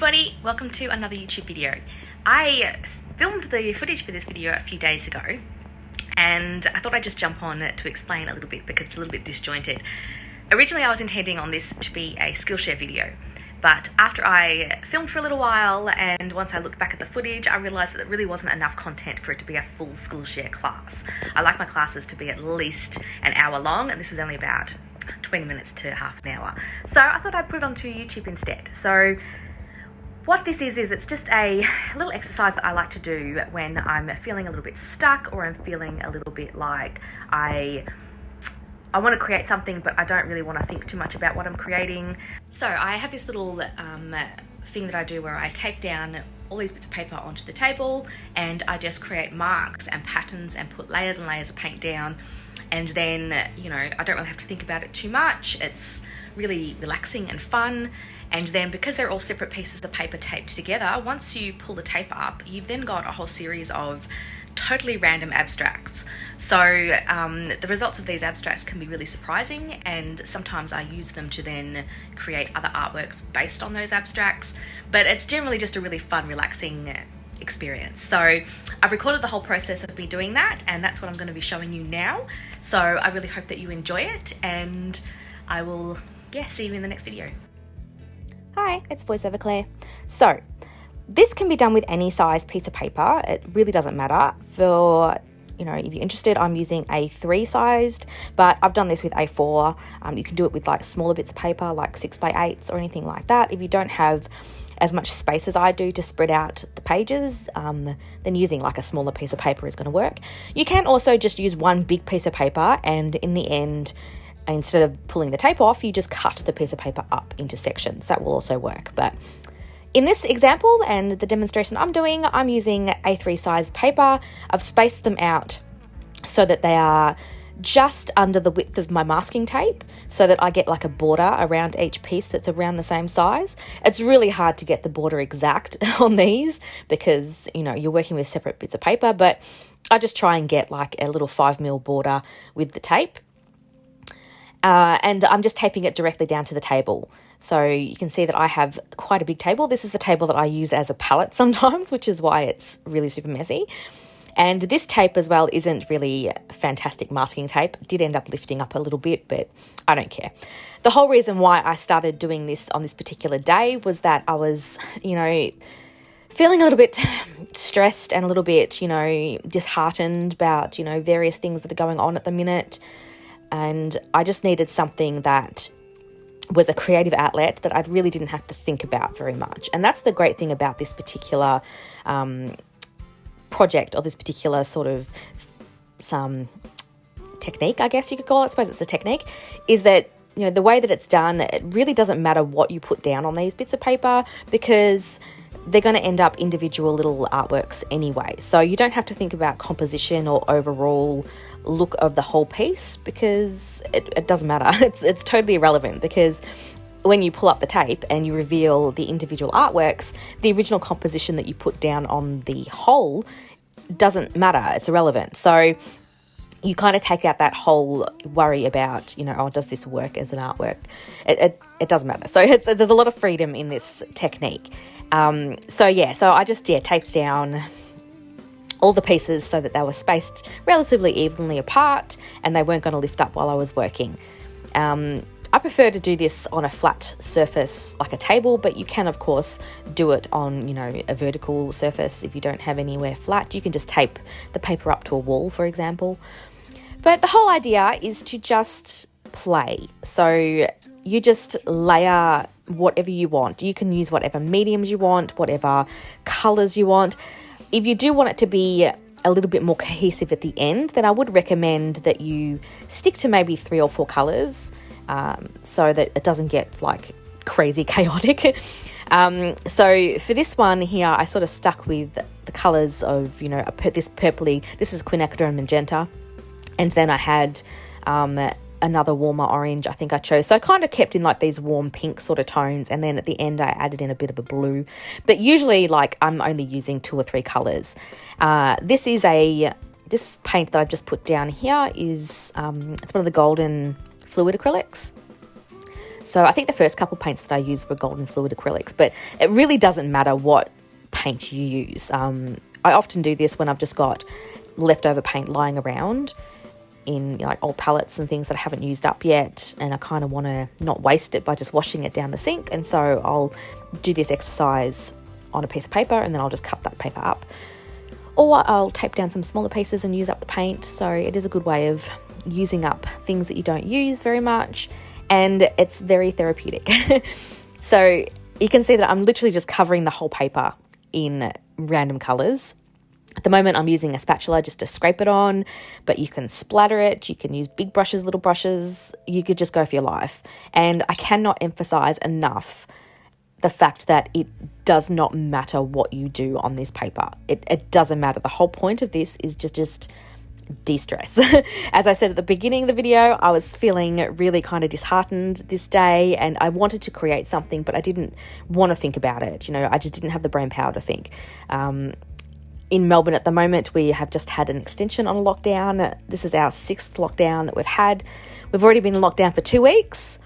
everybody, welcome to another YouTube video. I filmed the footage for this video a few days ago and I thought I'd just jump on to explain a little bit because it's a little bit disjointed. Originally I was intending on this to be a Skillshare video, but after I filmed for a little while and once I looked back at the footage, I realised that there really wasn't enough content for it to be a full Skillshare class. I like my classes to be at least an hour long, and this was only about 20 minutes to half an hour. So I thought I'd put it onto YouTube instead. So what this is it's just a little exercise that I like to do when I'm feeling a little bit stuck or I'm feeling a little bit like I want to create something but I don't really want to think too much about what I'm creating. So I have this little thing that I do where I tape down all these bits of paper onto the table and I just create marks and patterns and put layers and layers of paint down, and then I don't really have to think about it too much. It's really relaxing and fun. And then because they're all separate pieces of paper taped together, once you pull the tape up, you've then got a whole series of totally random abstracts. So the results of these abstracts can be really surprising, and sometimes I use them to then create other artworks based on those abstracts. But it's generally just a really fun, relaxing experience. So I've recorded the whole process of me doing that, and that's what I'm going to be showing you now. So I really hope that you enjoy it, and I will see you in the next video. Hi, it's VoiceOver Claire. So this can be done with any size piece of paper. It really doesn't matter. For, if you're interested, I'm using A3 sized, but I've done this with A4. You can do it with like smaller bits of paper, like 6x8s or anything like that. If you don't have as much space as I do to spread out the pages, then using like a smaller piece of paper is going to work. You can also just use one big piece of paper, and in the end, instead of pulling the tape off, you just cut the piece of paper up into sections. That will also work. But in this example and the demonstration I'm doing, I'm using A3 size paper. I've spaced them out so that they are just under the width of my masking tape, so that I get like a border around each piece that's around the same size. It's really hard to get the border exact on these because, you're working with separate bits of paper, but I just try and get like a little 5mm border with the tape. And I'm just taping it directly down to the table. So you can see that I have quite a big table. This is the table that I use as a palette sometimes, which is why it's really super messy. And this tape as well isn't really fantastic masking tape. It did end up lifting up a little bit, but I don't care. The whole reason why I started doing this on this particular day was that I was, feeling a little bit stressed and a little bit, disheartened about, various things that are going on at the minute. And I just needed something that was a creative outlet that I really didn't have to think about very much. And that's the great thing about this particular project, or this particular sort of some technique, I guess you could call it. I suppose it's a technique, is that the way that it's done, it really doesn't matter what you put down on these bits of paper because they're going to end up individual little artworks anyway. So you don't have to think about composition or overall look of the whole piece because it doesn't matter. It's totally irrelevant because when you pull up the tape and you reveal the individual artworks, the original composition that you put down on the whole doesn't matter. It's irrelevant. So you kind of take out that whole worry about, does this work as an artwork? It doesn't matter. So there's a lot of freedom in this technique. So I just taped down all the pieces so that they were spaced relatively evenly apart and they weren't going to lift up while I was working. I prefer to do this on a flat surface like a table, but you can of course do it on, a vertical surface. If you don't have anywhere flat, you can just tape the paper up to a wall, for example. But the whole idea is to just play. So you just layer whatever you want. You can use whatever mediums you want, whatever colors you want. If you do want it to be a little bit more cohesive at the end, then I would recommend that you stick to maybe 3 or 4 colors so that it doesn't get like crazy chaotic. So for this one here, I sort of stuck with the colors of, this purpley, this is quinacridone and magenta. And then I had another warmer orange I think I chose. So I kind of kept in like these warm pink sort of tones, and then at the end I added in a bit of a blue. But usually like I'm only using 2 or 3 colours. This paint that I've just put down here is it's one of the golden fluid acrylics. So I think the first couple paints that I used were golden fluid acrylics, but it really doesn't matter what paint you use. I often do this when I've just got leftover paint lying around in like old palettes and things that I haven't used up yet, and I kind of want to not waste it by just washing it down the sink. And so I'll do this exercise on a piece of paper, and then I'll just cut that paper up, or I'll tape down some smaller pieces and use up the paint. So it is a good way of using up things that you don't use very much, and it's very therapeutic. So you can see that I'm literally just covering the whole paper in random colours. At the moment, I'm using a spatula just to scrape it on, but you can splatter it. You can use big brushes, little brushes. You could just go for your life. And I cannot emphasize enough the fact that it does not matter what you do on this paper. It doesn't matter. The whole point of this is just de-stress. As I said at the beginning of the video, I was feeling really kind of disheartened this day, and I wanted to create something, but I didn't want to think about it. You know, I just didn't have the brain power to think. In Melbourne at the moment, we have just had an extension on a lockdown. This is our 6th lockdown that we've had. We've already been in lockdown for 2 weeks.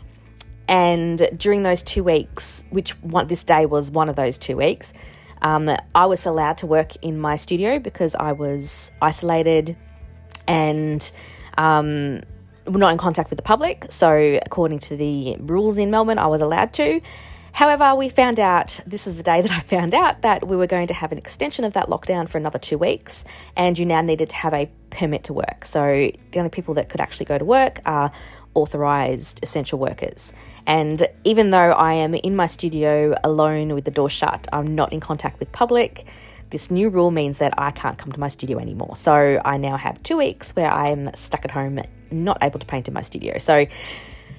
And during those 2 weeks, this day was one of those 2 weeks, I was allowed to work in my studio because I was isolated and we're not in contact with the public. So according to the rules in Melbourne, I was allowed to. However, this is the day that I found out that we were going to have an extension of that lockdown for another 2 weeks, and you now needed to have a permit to work. So the only people that could actually go to work are authorised essential workers. And even though I am in my studio alone with the door shut, I'm not in contact with public, this new rule means that I can't come to my studio anymore. So I now have 2 weeks where I'm stuck at home, not able to paint in my studio. So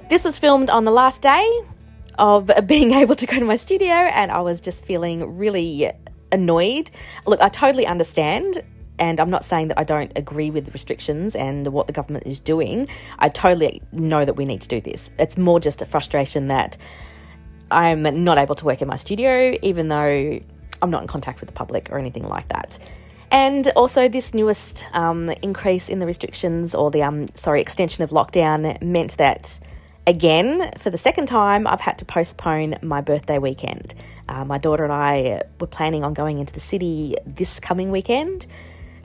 this was filmed on the last day of being able to go to my studio, and I was just feeling really annoyed. Look, I totally understand, and I'm not saying that I don't agree with the restrictions and what the government is doing. I totally know that we need to do this. It's more just a frustration that I'm not able to work in my studio, even though I'm not in contact with the public or anything like that. And also this newest increase in the restrictions, or the extension of lockdown, meant that again, for the second time, I've had to postpone my birthday weekend. My daughter and I were planning on going into the city this coming weekend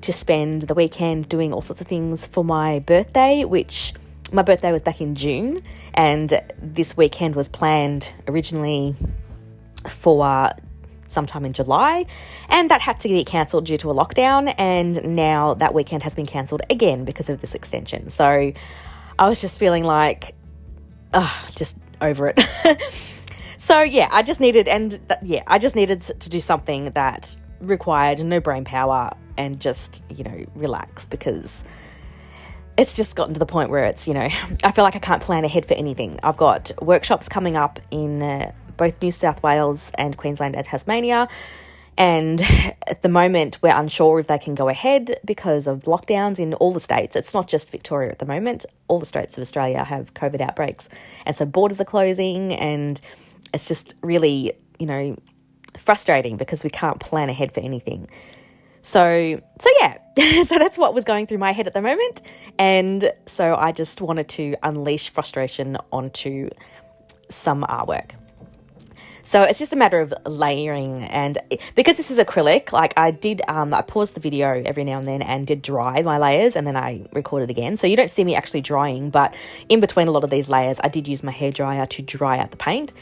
to spend the weekend doing all sorts of things for my birthday, which my birthday was back in June, and this weekend was planned originally for sometime in July, and that had to get cancelled due to a lockdown, and now that weekend has been cancelled again because of this extension. So I was just feeling like, just over it. So yeah, I just needed to do something that required no brain power and just, relax, because it's just gotten to the point where it's, I feel like I can't plan ahead for anything. I've got workshops coming up in both New South Wales and Queensland and Tasmania, and at the moment we're unsure if they can go ahead because of lockdowns in all the states. It's not just Victoria at the moment. All the states of Australia have COVID outbreaks, and so borders are closing, and it's just really, frustrating because we can't plan ahead for anything. So yeah, so that's what was going through my head at the moment, and so I just wanted to unleash frustration onto some artwork. So it's just a matter of layering, and because this is acrylic, like I paused the video every now and then and did dry my layers, and then I recorded again. So you don't see me actually drying, but in between a lot of these layers, I did use my hairdryer to dry out the paint.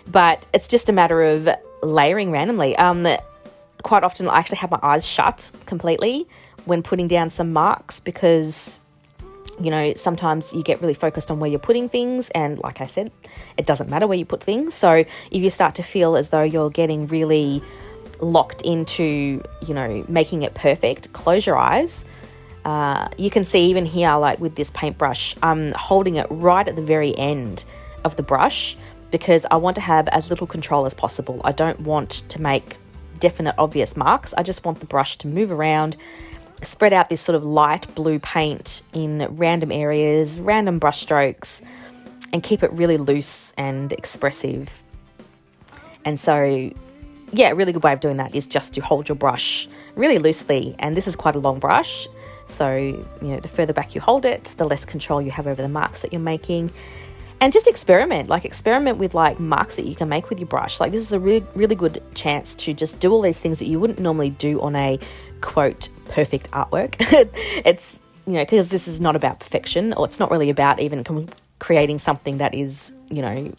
But it's just a matter of layering randomly. Quite often I actually have my eyes shut completely when putting down some marks, because sometimes you get really focused on where you're putting things, and like I said, it doesn't matter where you put things. So if you start to feel as though you're getting really locked into, making it perfect, close your eyes. You can see even here, like with this paintbrush, I'm holding it right at the very end of the brush because I want to have as little control as possible. I don't want to make definite, obvious marks. I just want the brush to move around, spread out this sort of light blue paint in random areas, random brush strokes, and keep it really loose and expressive. And so, yeah, a really good way of doing that is just to hold your brush really loosely. And this is quite a long brush, so, the further back you hold it, the less control you have over the marks that you're making. And just experiment with like marks that you can make with your brush. Like this is a really, really good chance to just do all these things that you wouldn't normally do on a quote perfect artwork. It's, you know, because this is not about perfection, or it's not really about even creating something that is, you know,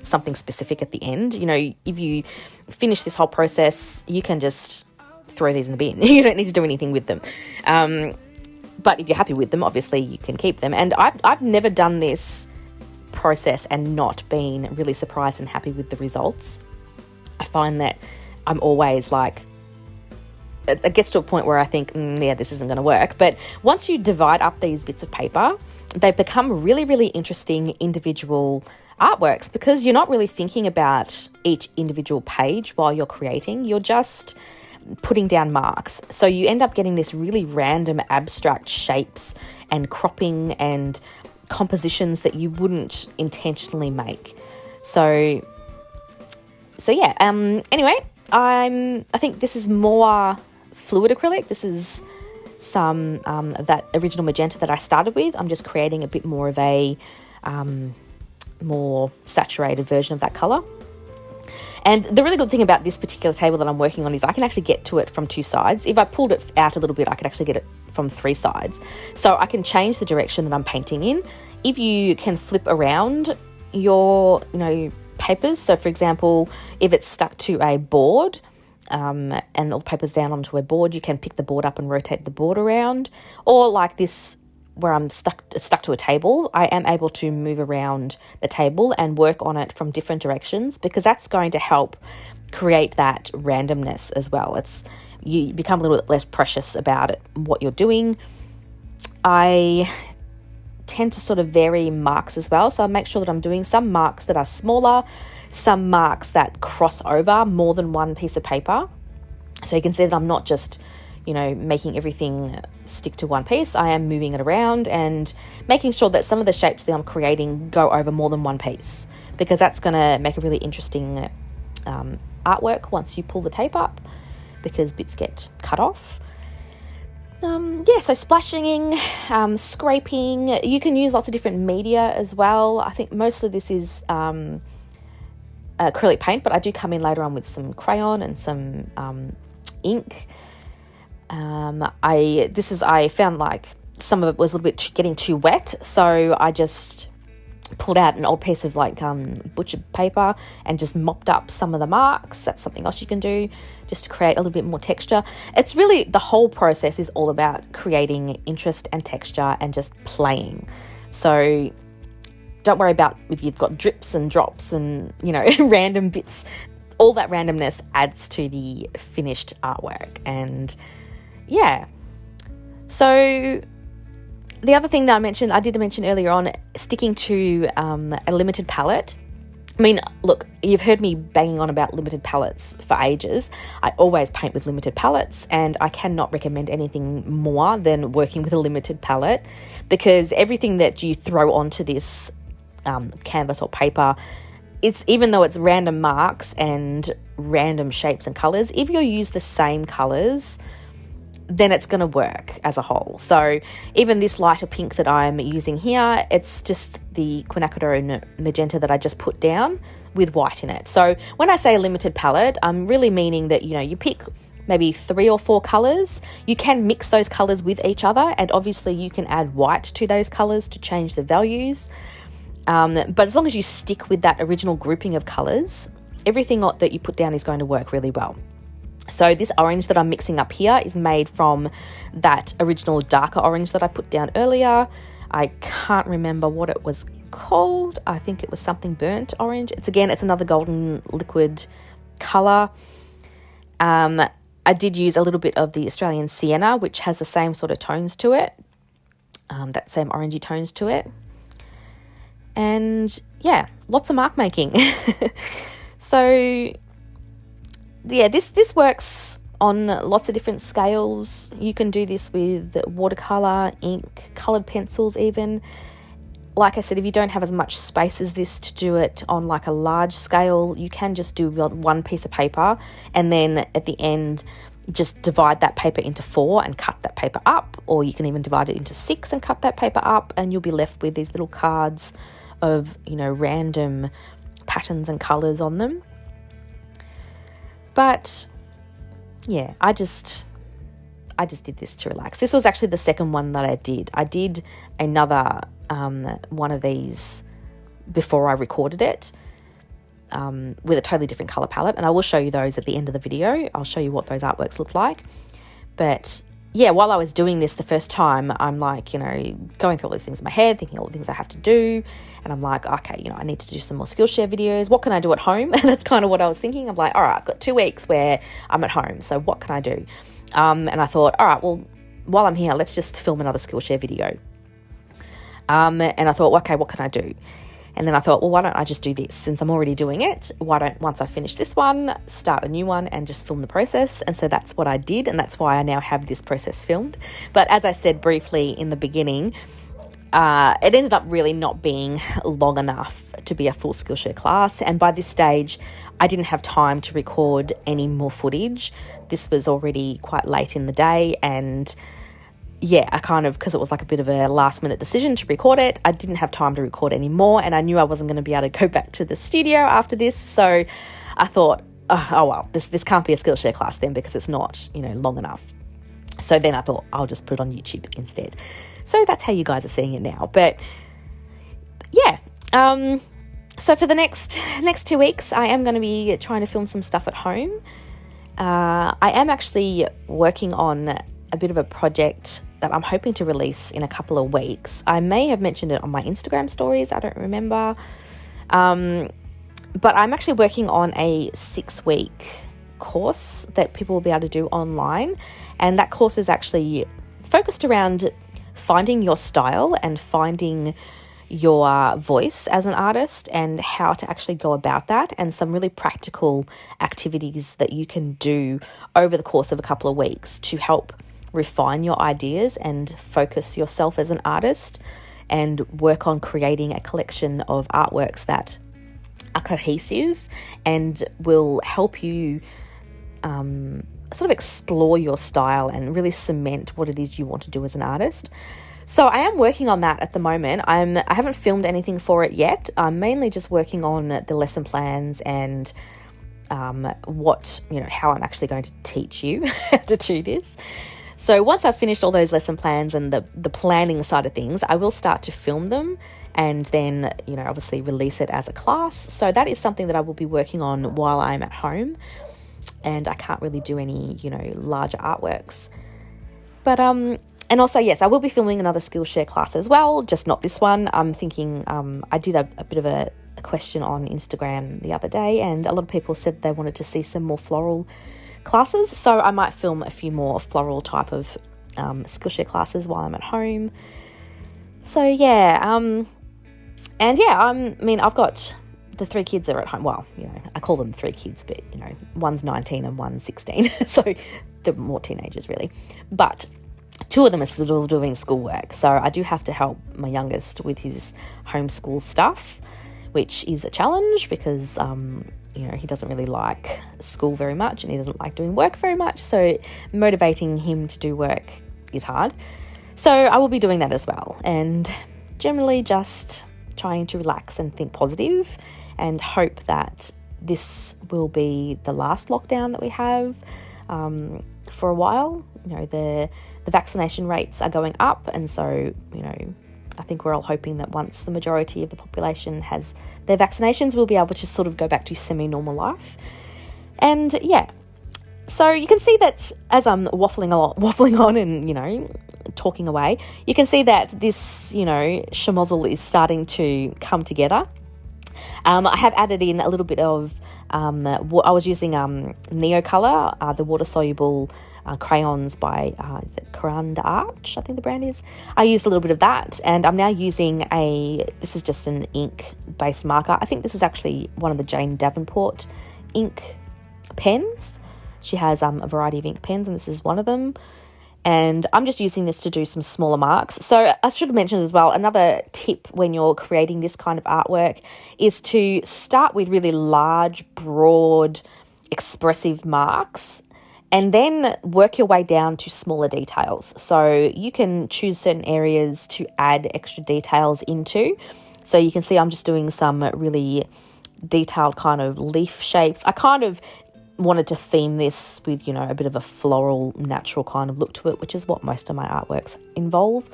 something specific at the end. You know, if you finish this whole process, you can just throw these in the bin. You don't need to do anything with them. But if you're happy with them, obviously you can keep them. And I've never done this process and not been really surprised and happy with the results. I find that I'm always like, it gets to a point where I think, yeah, this isn't going to work. But once you divide up these bits of paper, they become really, really interesting individual artworks, because you're not really thinking about each individual page while you're creating. You're just putting down marks. So you end up getting this really random abstract shapes and cropping and compositions that you wouldn't intentionally make. So yeah, anyway, I think this is more fluid acrylic. This is some of that original magenta that I started with. I'm just creating a bit more of a more saturated version of that color. And the really good thing about this particular table that I'm working on is I can actually get to it from two sides. If I pulled it out a little bit, I could actually get it from three sides. So I can change the direction that I'm painting in. If you can flip around your, you know, papers. So for example, if it's stuck to a board, and all the paper's down onto a board, you can pick the board up and rotate the board around. Or like this, where I'm stuck to a table, I am able to move around the table and work on it from different directions, because that's going to help create that randomness as well. You become a little bit less precious about it, what you're doing. I tend to sort of vary marks as well. So I make sure that I'm doing some marks that are smaller, some marks that cross over more than one piece of paper. So you can see that I'm not just, you know, making everything stick to one piece. I am moving it around and making sure that some of the shapes that I'm creating go over more than one piece, because that's going to make a really interesting artwork once you pull the tape up, because bits get cut off. So splashing, scraping. You can use lots of different media as well. I think most of this is acrylic paint, but I do come in later on with some crayon and some ink. I found like some of it was a little bit getting too wet, so I just pulled out an old piece of like butchered paper and just mopped up some of the marks. That's something else you can do just to create a little bit more texture. It's really, the whole process is all about creating interest and texture and just playing. So don't worry about if you've got drips and drops and, you know, random bits. All that randomness adds to the finished artwork. And yeah, so the other thing that I did mention earlier on, sticking to a limited palette. I mean, look, you've heard me banging on about limited palettes for ages. I always paint with limited palettes, and I cannot recommend anything more than working with a limited palette, because everything that you throw onto this canvas or paper, even though it's random marks and random shapes and colors, if you use the same colors, then it's going to work as a whole. So even this lighter pink that I'm using here, it's just the quinacridone magenta that I just put down with white in it. So when I say a limited palette, I'm really meaning that, you know, you pick maybe 3 or 4 colors. You can mix those colors with each other, and obviously you can add white to those colors to change the values. But as long as you stick with that original grouping of colors, everything that you put down is going to work really well. So this orange that I'm mixing up here is made from that original darker orange that I put down earlier. I can't remember what it was called. I think it was something burnt orange. It's another golden liquid color. I did use a little bit of the Australian sienna, which has the same sort of tones to it, that same orangey tones to it. And yeah, lots of mark making. So yeah, this works on lots of different scales. You can do this with watercolor, ink, colored pencils even. Like I said, if you don't have as much space as this to do it on like a large scale, you can just do one piece of paper, and then at the end just divide that paper into 4 and cut that paper up, or you can even divide it into 6 and cut that paper up, and you'll be left with these little cards of, random patterns and colours on them. But yeah, I just did this to relax. This was actually the second one that I did. I did another one of these before I recorded it with a totally different colour palette, and I will show you those at the end of the video. I'll show you what those artworks look like. But yeah, while I was doing this the first time, I'm like, going through all these things in my head, thinking all the things I have to do. And I'm like, okay, I need to do some more Skillshare videos. What can I do at home? And that's kind of what I was thinking. I'm like, all right, I've got 2 weeks where I'm at home. So what can I do? And I thought, all right, well, while I'm here, let's just film another Skillshare video. And I thought, okay, what can I do? And then I thought, well, why don't I just do this? Since I'm already doing it, why don't, once I finish this one, start a new one and just film the process? And so that's what I did, and that's why I now have this process filmed. But as I said briefly in the beginning, it ended up really not being long enough to be a full Skillshare class. And by this stage, I didn't have time to record any more footage. This was already quite late in the day, and yeah, I kind of, because it was like a bit of a last minute decision to record it, I didn't have time to record any more, and I knew I wasn't going to be able to go back to the studio after this. So I thought, oh well, this can't be a Skillshare class then, because it's not, long enough. So then I thought I'll just put it on YouTube instead. So that's how you guys are seeing it now. But yeah, so for the next 2 weeks, I am going to be trying to film some stuff at home. I am actually working on a bit of a project that I'm hoping to release in a couple of weeks. I may have mentioned it on my Instagram stories, I don't remember. But I'm actually working on a 6-week course that people will be able to do online. And that course is actually focused around finding your style and finding your voice as an artist and how to actually go about that, and some really practical activities that you can do over the course of a couple of weeks to help refine your ideas and focus yourself as an artist and work on creating a collection of artworks that are cohesive and will help you sort of explore your style and really cement what it is you want to do as an artist. So I am working on that at the moment. I haven't filmed anything for it yet. I'm mainly just working on the lesson plans and how I'm actually going to teach you how to do this. So once I've finished all those lesson plans and the planning side of things, I will start to film them and then, obviously release it as a class. So that is something that I will be working on while I'm at home, and I can't really do any, larger artworks. But, and also, yes, I will be filming another Skillshare class as well, just not this one. I'm thinking, I did a bit of a question on Instagram the other day, and a lot of people said they wanted to see some more floral classes, so I might film a few more floral type of Skillshare classes while I'm at home. So yeah, I've got the 3 kids that are at home. Well, I call them 3 kids, but one's 19 and one's 16, so they're more teenagers really. But 2 of them are still doing schoolwork, so I do have to help my youngest with his homeschool stuff, which is a challenge because he doesn't really like school very much and he doesn't like doing work very much. So motivating him to do work is hard. So I will be doing that as well, and generally just trying to relax and think positive and hope that this will be the last lockdown that we have for a while. The vaccination rates are going up, and so, I think we're all hoping that once the majority of the population has their vaccinations, we'll be able to sort of go back to semi-normal life. And yeah, so you can see that as I'm waffling on and, talking away, you can see that this, schmozzle is starting to come together. I have added in a little bit of, I was using Neocolor, the water-soluble crayons by is it Coranda Arch, I think the brand is. I used a little bit of that, and I'm now using this is just an ink-based marker. I think this is actually one of the Jane Davenport ink pens. She has a variety of ink pens, and this is one of them. And I'm just using this to do some smaller marks. So I should have mentioned as well, another tip when you're creating this kind of artwork is to start with really large, broad, expressive marks, and then work your way down to smaller details. So you can choose certain areas to add extra details into. So you can see I'm just doing some really detailed kind of leaf shapes. I kind of wanted to theme this with, you know, a bit of a floral, natural kind of look to it, which is what most of my artworks involve.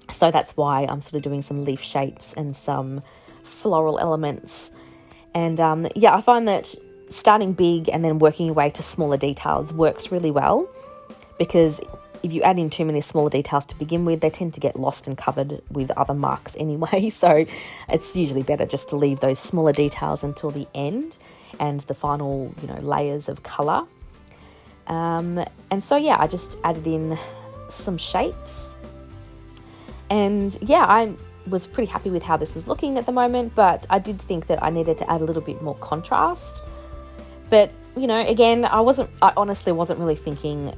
So that's why I'm sort of doing some leaf shapes and some floral elements. And yeah, I find that starting big and then working your way to smaller details works really well, because if you add in too many smaller details to begin with, they tend to get lost and covered with other marks anyway. So it's usually better just to leave those smaller details until the end and the final, you know, layers of colour. And so, yeah, I just added in some shapes. And yeah, I was pretty happy with how this was looking at the moment, but I did think that I needed to add a little bit more contrast. But, you know, again, I honestly wasn't really thinking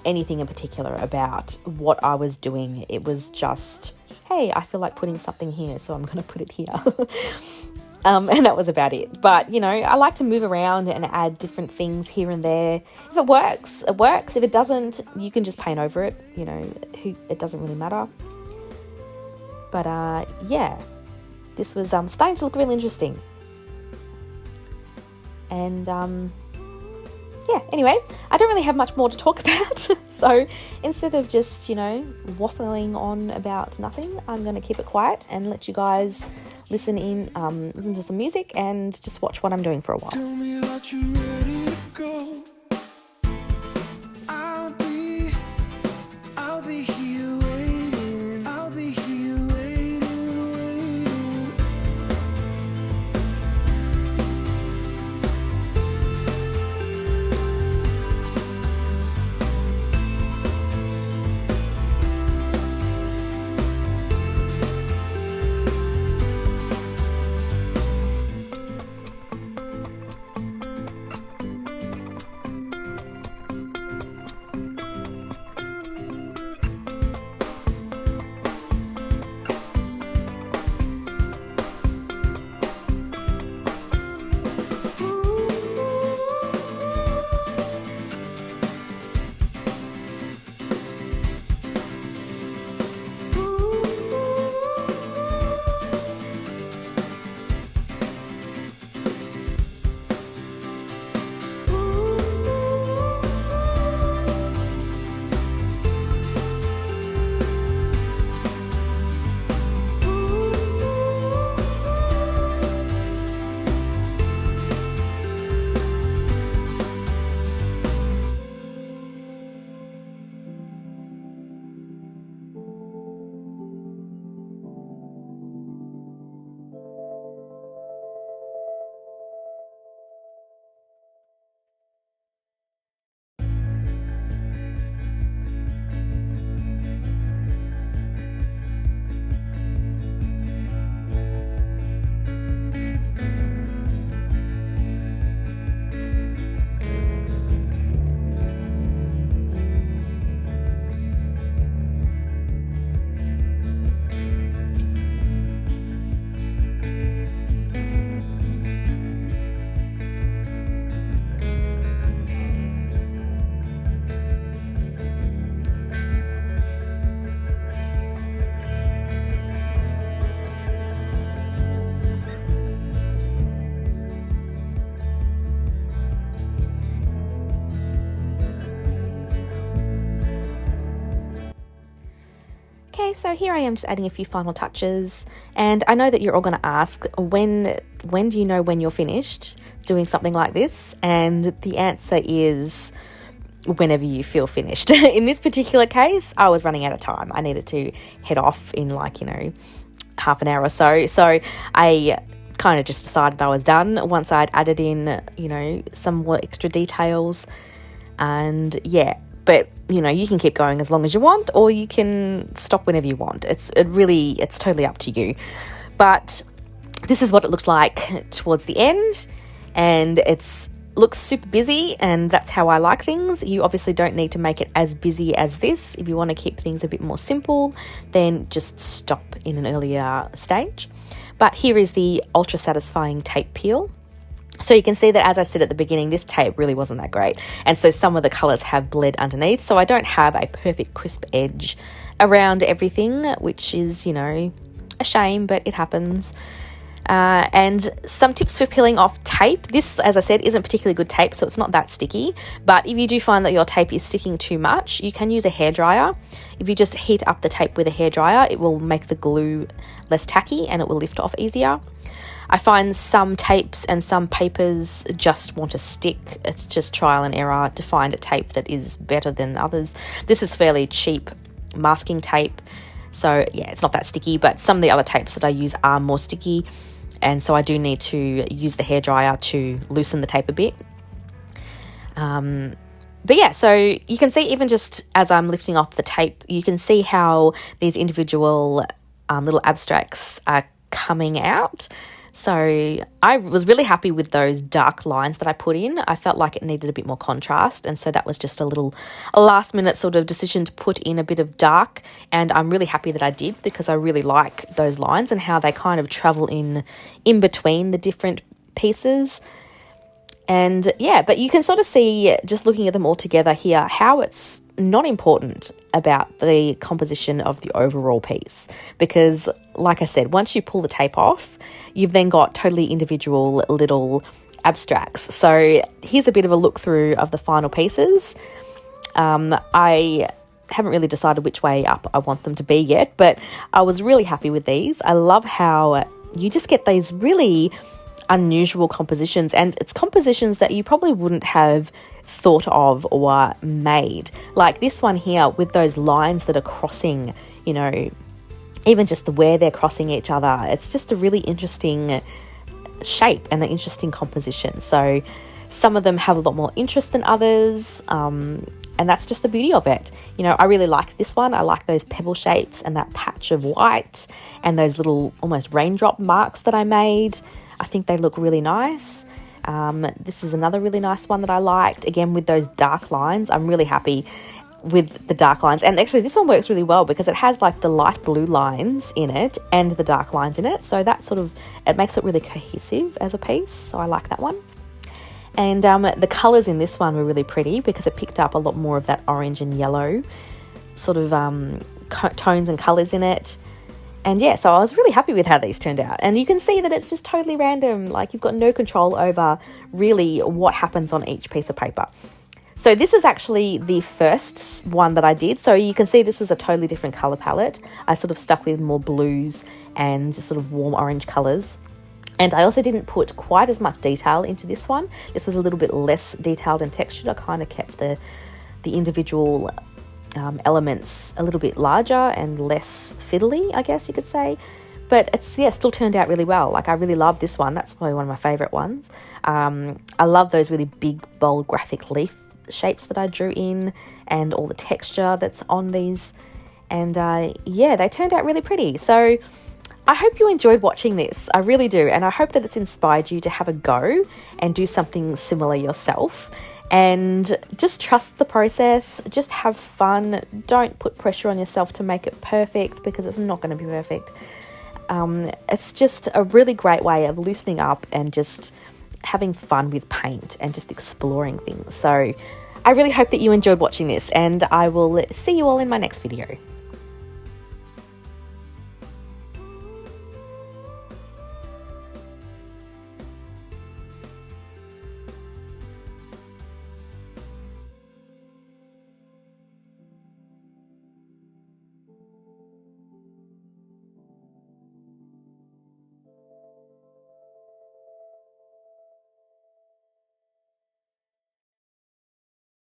anything in particular about what I was doing. It was just, hey, I feel like putting something here, so I'm going to put it here. And that was about it. But, you know, I like to move around and add different things here and there. If it works, it works. If it doesn't, you can just paint over it. You know, it doesn't really matter. But, yeah, this was starting to look really interesting. And, yeah, anyway, I don't really have much more to talk about. So instead of just, you know, waffling on about nothing, I'm going to keep it quiet and let you guys listen to some music and just watch what I'm doing for a while. Tell me that you're ready to go. I'll be here waiting. I'll be here waiting. Okay, so here I am just adding a few final touches, and I know that you're all going to ask, when do you know when you're finished doing something like this? And the answer is whenever you feel finished. In this particular case, I was running out of time. I needed to head off in half an hour or so. So I kind of just decided I was done once I'd added in, some more extra details. And yeah, but you can keep going as long as you want, or you can stop whenever you want. It's totally up to you. But this is what it looked like towards the end, and looks super busy, and that's how I like things. You obviously don't need to make it as busy as this. If you want to keep things a bit more simple, then just stop in an earlier stage. But here is the ultra satisfying tape peel. So you can see that, as I said at the beginning, this tape really wasn't that great. And so some of the colours have bled underneath. So I don't have a perfect crisp edge around everything, which is, A shame, but it happens. And some tips for peeling off tape. This, as I said, isn't particularly good tape, so it's not that sticky. But if you do find that your tape is sticking too much, you can use a hairdryer. If you just heat up the tape with a hairdryer, it will make the glue less tacky and it will lift off easier. I find some tapes and some papers just want to stick. It's just trial and error to find a tape that is better than others. This is fairly cheap masking tape, so yeah, it's not that sticky, but some of the other tapes that I use are more sticky. And so I do need to use the hairdryer to loosen the tape a bit. But yeah, so you can see even just as I'm lifting off the tape, you can see how these individual little abstracts are coming out. So I was really happy with those dark lines that I put in. I felt like it needed a bit more contrast, and so that was just a last minute sort of decision to put in a bit of dark, and I'm really happy that I did, because I really like those lines and how they kind of travel in between the different pieces. And yeah, but you can sort of see, just looking at them all together here, how it's not important about the composition of the overall piece, because like I said, once you pull the tape off, you've then got totally individual little abstracts. So here's a bit of a look through of the final pieces. I haven't really decided which way up I want them to be yet, but I was really happy with these. I love how you just get these really unusual compositions, and it's compositions that you probably wouldn't have thought of or made, like this one here with those lines that are crossing, you know, even just the where they're crossing each other. It's just a really interesting shape and an interesting composition. So some of them have a lot more interest than others, and that's just the beauty of it. You know, I really like this one. I like those pebble shapes and that patch of white and those little almost raindrop marks that I made. I think they look really nice. This is another really nice one that I liked. Again, with those dark lines, I'm really happy with the dark lines. And actually this one works really well because it has like the light blue lines in it and the dark lines in it. So that sort of, it makes it really cohesive as a piece. So I like that one. And the colours in this one were really pretty because it picked up a lot more of that orange and yellow sort of tones and colours in it. And yeah, so I was really happy with how these turned out. And you can see that it's just totally random. Like, you've got no control over really what happens on each piece of paper. So this is actually the first one that I did. So you can see this was a totally different colour palette. I sort of stuck with more blues and sort of warm orange colours. And I also didn't put quite as much detail into this one. This was a little bit less detailed and textured. I kind of kept the individual elements a little bit larger and less fiddly, I guess you could say. But it's, yeah, still turned out really well. Like, I really love this one. That's probably one of my favourite ones. I love those really big, bold graphic leaf shapes that I drew in and all the texture that's on these. And yeah, they turned out really pretty. So I hope you enjoyed watching this. I really do. And I hope that it's inspired you to have a go and do something similar yourself. And just trust the process, just have fun. Don't put pressure on yourself to make it perfect, because it's not going to be perfect. It's just a really great way of loosening up and just having fun with paint and just exploring things. So I really hope that you enjoyed watching this, and I will see you all in my next video.